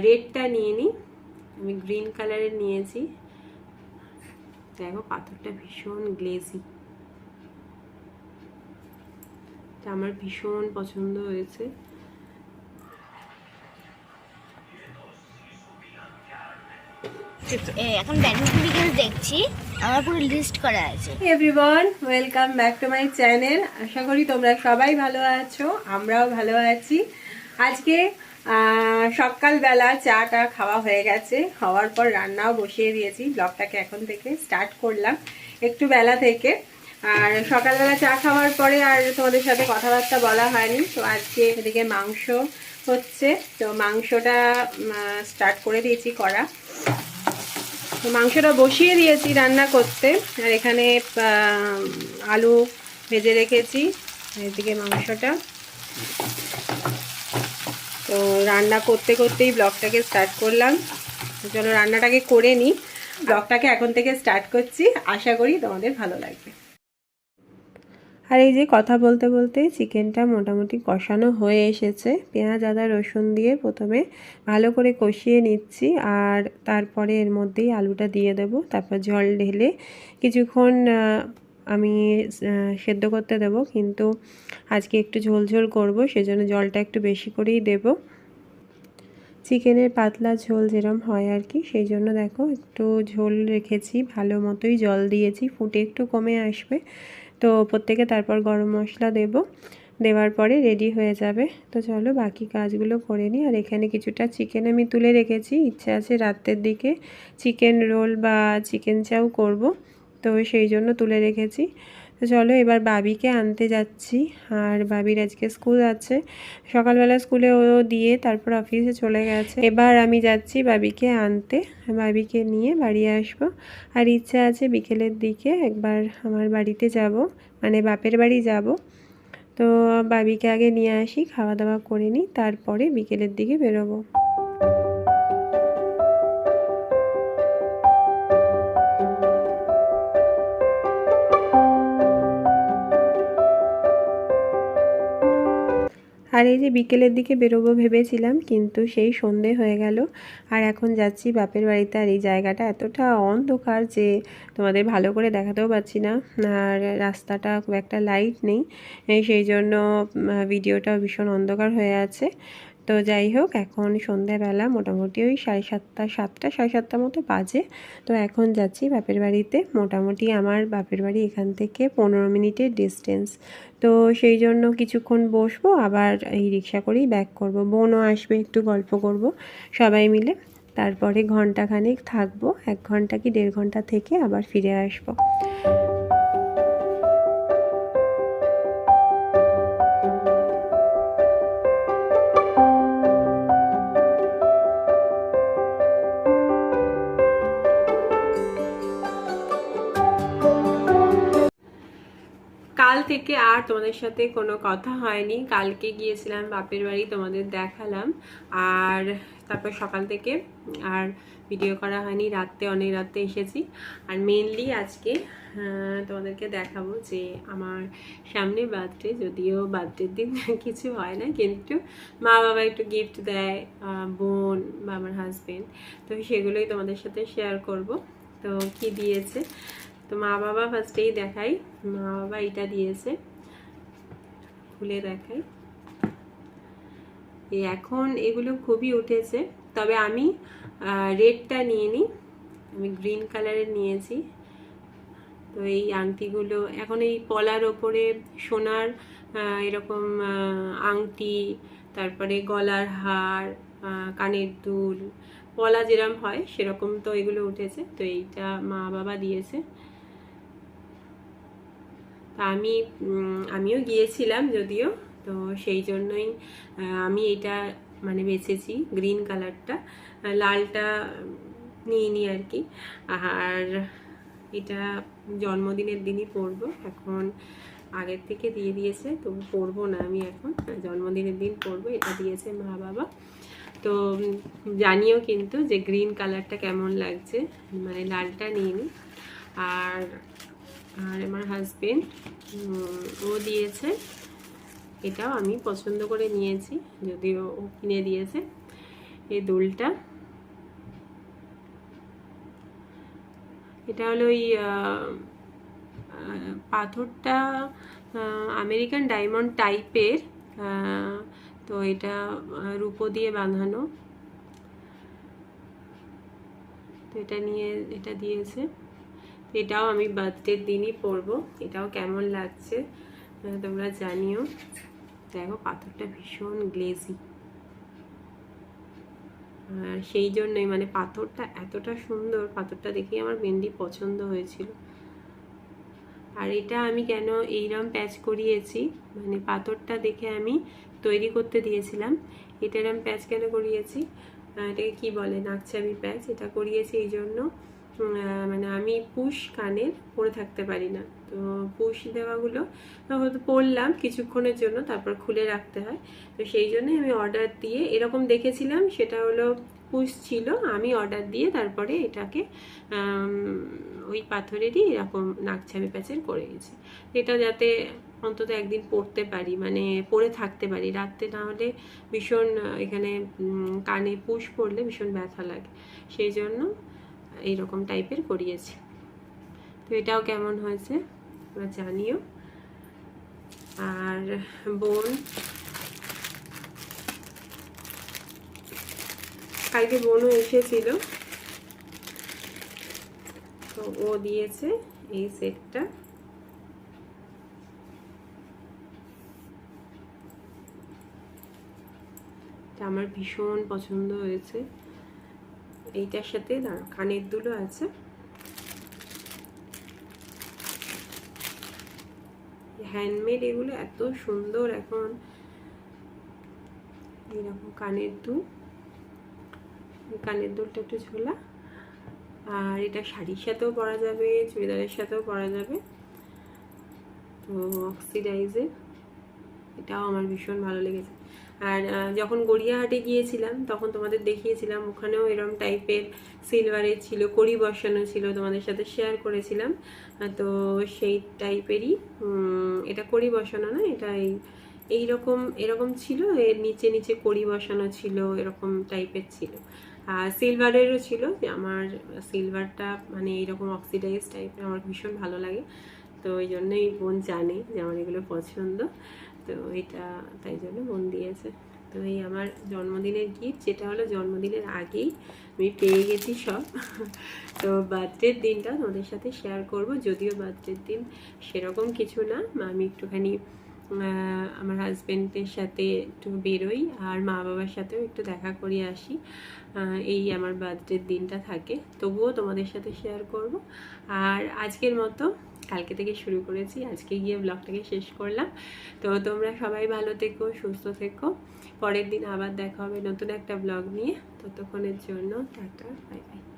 রেডটা নিয়ে নিই। আমি গ্রিন কালারের নিয়েছি। দেখো পাথরটা ভীষণ গ্লেজি, আমার ভীষণ পছন্দ হয়েছে। এখন ব্যাডমিন্টন দেখছি, আমার পুরো লিস্ট করা আছে। Everyone, welcome back to my channel. আশা করি তোমরা সবাই ভালো আছো, আমরাও ভালো আছি। আজকে সকালবেলা চাটা খাওয়া হয়ে গেছে, হওয়ার পর রান্নাও বসিয়ে দিয়েছি। ব্লগটাকে এখন থেকে স্টার্ট করলাম একটু বেলা থেকে। আর সকালবেলা চা খাওয়ার পরে আর তোমাদের সাথে কথাবার্তা বলা হয়নি। তো আজকে এদিকে মাংস হচ্ছে, তো মাংসটা স্টার্ট করে দিয়েছি করা। তো মাংসটা বসিয়ে দিয়েছি রান্না করতে। আর এখানে আলু ভেজে রেখেছি, এদিকে মাংসটা। তো রান্না করতে করতেই ব্লগটাকে স্টার্ট করলাম। চলো রান্নাটাকে করে নিই, ব্লগটাকে এখন থেকে স্টার্ট করছি। আশা করি তোমাদের ভালো লাগবে। আর এই যে কথা বলতে বলতে চিকেনটা মোটামুটি কষানো হয়ে এসেছে। পেঁয়াজ আদা রসুন দিয়ে প্রথমে ভালো করে কষিয়ে নিচ্ছি, আর তারপরে এর মধ্যেই আলুটা দিয়ে দেব। তারপর জল ঢেলে কিছুক্ষণ আমি সেদ্ধ করতে দেব, কিন্তু আজকে একটু ঝোল ঝোল করব, সেজন্য জলটা একটু বেশি করেই দেব। চিকেনের পাতলা ঝোল যেরকম হয় আর কি, সেই জন্য দেখো একটু ঝোল রেখেছি, ভালো মতোই জল দিয়েছি, ফুটে একটু কমে আসবে। তো প্রত্যেকে তারপর গরম মশলা দেওয়ার পরে রেডি হয়ে যাবে। তো চলো বাকি কাজগুলো করে নিই। আর এখানে কিছুটা চিকেন আমি তুলে রেখেছি, ইচ্ছে আছে রাতের দিকে চিকেন রোল বা চিকেন চাও করব, তো সেই জন্য তুলে রেখেছি। তো চলো এবার বাবিকে আনতে যাচ্ছি। আর বাবির আজকে স্কুল আছে, সকালবেলা স্কুলে ও দিয়ে তারপর অফিসে চলে গেছে। এবার আমি যাচ্ছি বাবিকে আনতে, বাবিকে নিয়ে বাড়ি আসবো। আর ইচ্ছা আছে বিকেলের দিকে একবার আমার বাড়িতে যাব, মানে বাপের বাড়ি যাব। তো বাবিকে আগে নিয়ে আসি, খাওয়া দাওয়া করে নিই, তারপরে বিকেলের দিকে বেরোবো। আর এই যে বিকেলের দিকে বেরোবো ভেবেছিলাম, কিন্তু সেই সন্ধে হয়ে গেল। আর এখন যাচ্ছি বাপের বাড়িতে। আর এই জায়গাটা এতটা অন্ধকার যে তোমাদের ভালো করে দেখাতেও পাচ্ছি না, আর রাস্তাটা খুব একটা লাইট নেই, সেই জন্য ভিডিওটা ভীষণ অন্ধকার হয়ে আছে। তো যাই হোক, এখন সন্ধ্যাবেলা মোটামুটি ওই সাড়ে সাতটা মতো বাজে। তো এখন যাচ্ছি বাপের বাড়িতে। মোটামুটি আমার বাপের বাড়ি এখান থেকে 15 মিনিটের ডিস্টেন্স। তো সেই জন্য কিছুক্ষণ বসবো, আবার এই রিক্সা করেই ব্যাক করব। বোনও আসবে, একটু গল্প করব সবাই মিলে। তারপরে ঘন্টাখানেক থাকবো, 1 ঘন্টা কি 1.5 ঘন্টা থেকে আবার ফিরে আসবো। কাল থেকে আর তোমাদের সাথে কোনো কথা হয়নি। কালকে গিয়েছিলাম বাপের বাড়ি, তোমাদের দেখালাম। আর তারপর সকাল থেকে আর ভিডিও করা হয়নি, অনেক রাতে এসেছি। আর মেনলি আজকে তোমাদেরকে দেখাবো যে আমার সামনে বার্থডে, যদিও বার্থডের দিন কিছু হয় না, কিন্তু মা বাবা একটু গিফট দেয়, বোন বা আমার হাজবেন্ড, তো সেগুলোই তোমাদের সাথে শেয়ার করব। তো কি দিয়েছে, তো মা বাবা ফার্স্টেই দেখাই। মা বাবা এটা দিয়েছে, খুলে দেখাই। এখন এগুলো খুবই উঠেছে, তবে আমি রেডটা নিয়ে নিই, আমি গ্রিন কালারের নিয়েছি। তো এই আংটিগুলো এখন এই পলার ওপরে সোনার এরকম আংটি, তারপরে গলার হার, কানের দুল, পলা যেরকম হয় সেরকম তো এগুলো উঠেছে। তো এইটা মা বাবা দিয়েছে। তা আমিও গিয়েছিলাম যদিও, তো সেই জন্যই আমি এটা মানে বেছেছি গ্রিন কালারটা, লালটা নিইনি আর কি। আর এটা জন্মদিনের দিনই পরবো, এখন আগের থেকে দিয়ে দিয়েছে, তবু পরবো না আমি এখন, জন্মদিনের দিন পরবো। এটা দিয়েছে মা বাবা। তো জানিও কিন্তু যে গ্রিন কালারটা কেমন লাগছে, মানে লালটা নিইনি। আর আমার হাজবেন্ড ও দিয়েছে, এটাও আমি পছন্দ করে নিয়েছি, যদিও ও কিনে দিয়েছে। এই দুলটা। এটা হলো ওই পাথরটা আমেরিকান ডায়মন্ড টাইপের, তো এটা রূপো দিয়ে বাঁধানো। তো এটা দিয়েছে, এটাও আমি বার্থডের দিনই পরবো। এটাও কেমন লাগছে তোমরা জানিও। দেখো পাথরটা ভীষণ গ্লেজি, আর সেই জন্যই মানে পাথরটা এতটা সুন্দর, পাথরটা দেখেই আমার মেনলি পছন্দ হয়েছিল। আর এটা আমি কেন এইরকম প্যাচ করিয়েছি, মানে পাথরটা দেখে আমি তৈরি করতে দিয়েছিলাম। এটা এরকম প্যাচ কেন করিয়েছি, এটাকে কি বলে, নাকছাবি প্যাচ। এটা করিয়েছি এই জন্য, মানে আমি পুশ কানের পরে থাকতে পারি না, তো পুশ দেওয়াগুলো হয়তো পরলাম কিছুক্ষণের জন্য, তারপর খুলে রাখতে হয়। তো সেই জন্যই আমি অর্ডার দিয়ে এরকম দেখেছিলাম, সেটা হলো পুশ ছিল। আমি অর্ডার দিয়ে তারপরে এটাকে ওই পাথরেরই এরকম নাকছাবি প্যাচের করে গেছি, এটা যাতে অন্তত একদিন পরতে পারি, মানে পরে থাকতে পারি রাত্রে, না হলে ভীষণ এখানে কানে পুশ পড়লে ভীষণ ব্যথা লাগে, সেই জন্য এইরকম টাইপের করিয়েছি। তো এটাও কেমন হয়েছে তোমরা জানিও। আর বোন কালকে বোনও এসেছিল, তো ও দিয়েছে এই সেটটা। এটা আমার ভীষণ পছন্দ হয়েছে। এইটার সাথে না কানের দুলও আছে, হ্যান্ডমেড, এগুলো এত সুন্দর। এখন এইরকম কানের দুলটা একটু ঝোলা, আর এটা শাড়ির সাথেও পরা যাবে, চুড়িদারের সাথেও পরা যাবে। তো অক্সিডাইজের, এটাও আমার ভীষণ ভালো লেগেছে। আর যখন গড়িয়াহাটে গিয়েছিলাম তখন তোমাদের দেখিয়েছিলাম, ওখানেও এরকম টাইপের সিলভারের ছিল, কড়ি বসানো ছিল, তোমাদের সাথে শেয়ার করেছিলাম। তো সেই টাইপেরই, এটা কড়ি বসানো না, এটা এরকম ছিল, এর নিচে নিচে কড়ি বসানো ছিল, এরকম টাইপের ছিল। আর সিলভারেরও ছিল, আমার সিলভারটা মানে এইরকম অক্সিডাইজ টাইপের আমার ভীষণ ভালো লাগে। তো ওই জন্যই বোন জানে যে আমার এগুলো পছন্দ, তো এটা তাই জন্য বোন দিয়েছে। তো এই আমার জন্মদিনের গিফট, যেটা হলো জন্মদিনের আগেই আমি পেয়ে গেছি সব। তো বার্থডের দিনটা তোমাদের সাথে শেয়ার করব, যদিও বার্থডের দিন সেরকম কিছু না, আমি একটুখানি আমার হাজব্যান্ডের সাথে একটু বেরোই, আর মা বাবার সাথেও একটু দেখা করে আসি, এই আমার বার্থডের দিনটা থাকে। তবুও তোমাদের সাথে শেয়ার করব। আর আজকের মতো কালকে থেকে শুরু করেছি, আজকে গিয়ে ব্লগটাকে শেষ করলাম। তো তোমরা সবাই ভালো থেকো, সুস্থ থেকো। পরের দিন আবার দেখা হবে নতুন একটা ব্লগ নিয়ে। ততক্ষণের জন্য টাটা, বাই বাই।